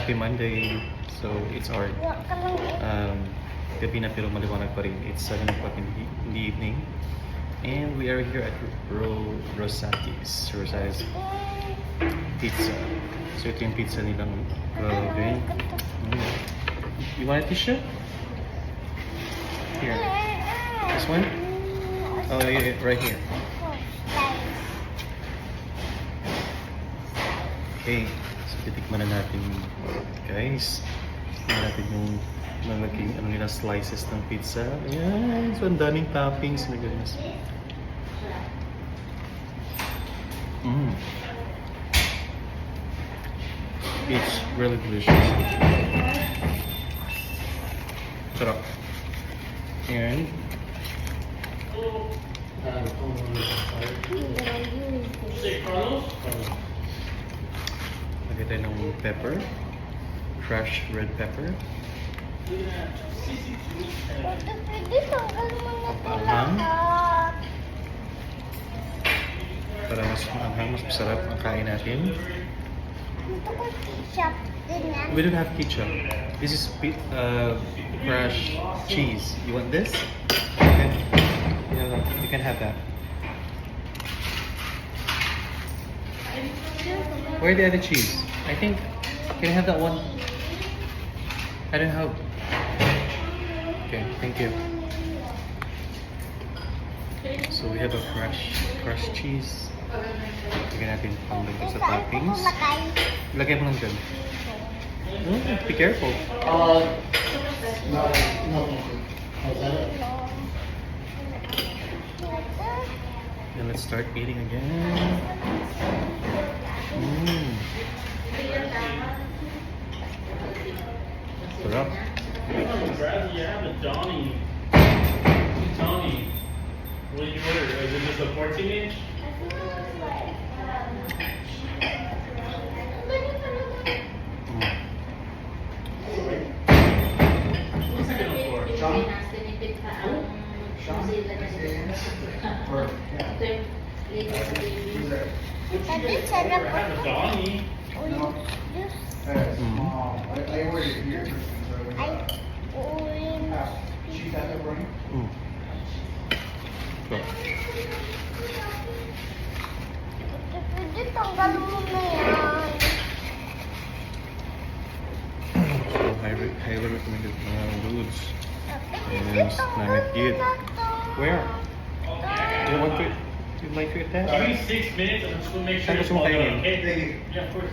Happy Monday. So it's our gabi na pero maliwanag pa rin. It's 7 o'clock in the evening. And we are here at Rosati's Pizza. So ito yung pizza nilang grabe. You want a tissue? Here. This one? Oh yeah, right here. Okay, so titikman na natin guys. Titikman natin yung naging ano nila slices ng pizza. Ayan, so ang daming toppings na guys. It's really delicious. Sarap. And lagay tayo ng pepper, crushed red pepper. Paanghang. Para mas maanghang, mas masarap ang kain natin. We don't have ketchup. This is crushed cheese. You want this? Okay. You can have that. Where the other cheese? I think. Can I have that one? I don't have. Okay, thank you. So we have a crushed cheese. Lagyan natin pangdagdag sa toppings. Lagyan mo lang dyan. Be careful. No. And let's start eating again. Sarap. Bradley, you have a Donnie. What did you order? Is it just a 14-inch? What's it going for? I have a Donnie. I ordered it here. She's at the running. So highly recommended mga foods. And Planet Eat. Where? Do you like to eat that? Give me 6 minutes. I'm just going to make sure Saan it's gusto mo all done, kainin? okay? Yeah, of course.